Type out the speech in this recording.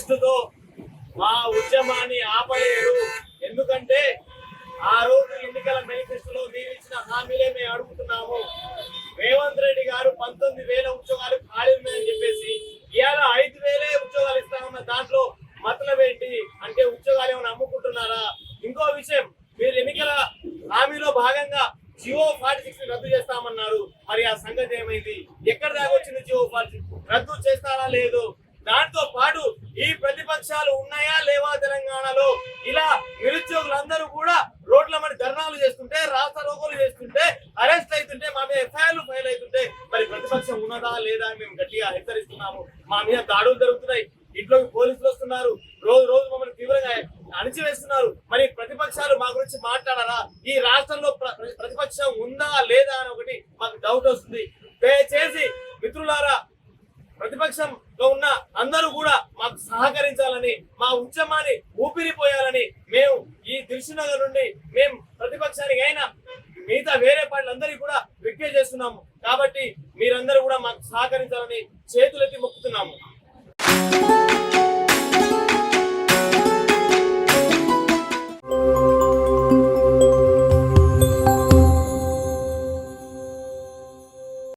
అరెస్టుతో మా ఉద్యమాన్ని ఆపలేరు. ఎందుకంటే ఆ రోజు ఎన్నికల మేనిఫెస్టోలో మీరు ఇచ్చిన హామీలే మేము అడుగుతున్నాము. రేవంత్ రెడ్డి గారు 19,000 ఉద్యోగాలు ఖాళీ ఉన్నాయని చెప్పేసి ఇవాళ 5,000 ఉద్యోగాలు ఇస్తామన్న దాంట్లో మతలబ్ ఏంటి? అంటే ఉద్యోగాలు ఏమైనా అమ్ముకుంటున్నారా? ఇంకో విషయం, మీరు ఎన్నికల హామీలో భాగంగా జియో 46 రద్దు చేస్తామన్నారు. మరి ఆ సంగతి ఏమైంది? ఎక్కడ దాకా వచ్చింది జియో 46? రద్దు చేస్తారా లేదు? దాంతో పాటు ఈ ప్రతిపక్షాలు ఉన్నాయా లేవా తెలంగాణలో? ఇలా నిరుద్యోగులందరూ కూడా రోడ్ల మీద ధర్నాలు చేస్తుంటే, రాస్తా రోకోలు చేస్తుంటే, అరెస్ట్ అవుతుంటే, మా మీద ఎఫ్ఐఆర్లు ఫైల్ అవుతుంటే మరి ప్రతిపక్షం ఉన్నదా లేదా అని మేము గట్టిగా హెచ్చరిస్తున్నాము. మా మీద దాడులు జరుగుతున్నాయి, ఇంట్లోకి పోలీసులు వస్తున్నారు, రోజు రోజు మమ్మల్ని తీవ్రంగా అణిచివేస్తున్నారు. మరి ప్రతిపక్షాలు మా గురించి మాట్లాడారా? ఈ రాష్ట్రంలో ప్రతిపక్షం ఉందా లేదా అని ఒకటి మాకు డౌట్ వస్తుంది. దయచేసి మిత్రులారా, ప్రతిపక్షంలో ఉన్న అందరూ కూడా మాకు సహకరించాలని, మా ఉద్యమాన్ని ఊపిరిపోయాలని మేము ఈ దిల్సుఖ్నగర్ నుండి మేము ప్రతిపక్షానికి అయినా మిగతా వేరే పార్టీలందరికీ కూడా విజ్ఞప్తి చేస్తున్నాము. కాబట్టి మీరందరూ కూడా మాకు సహకరించాలని చేతులెత్తి మొక్కుతున్నాము.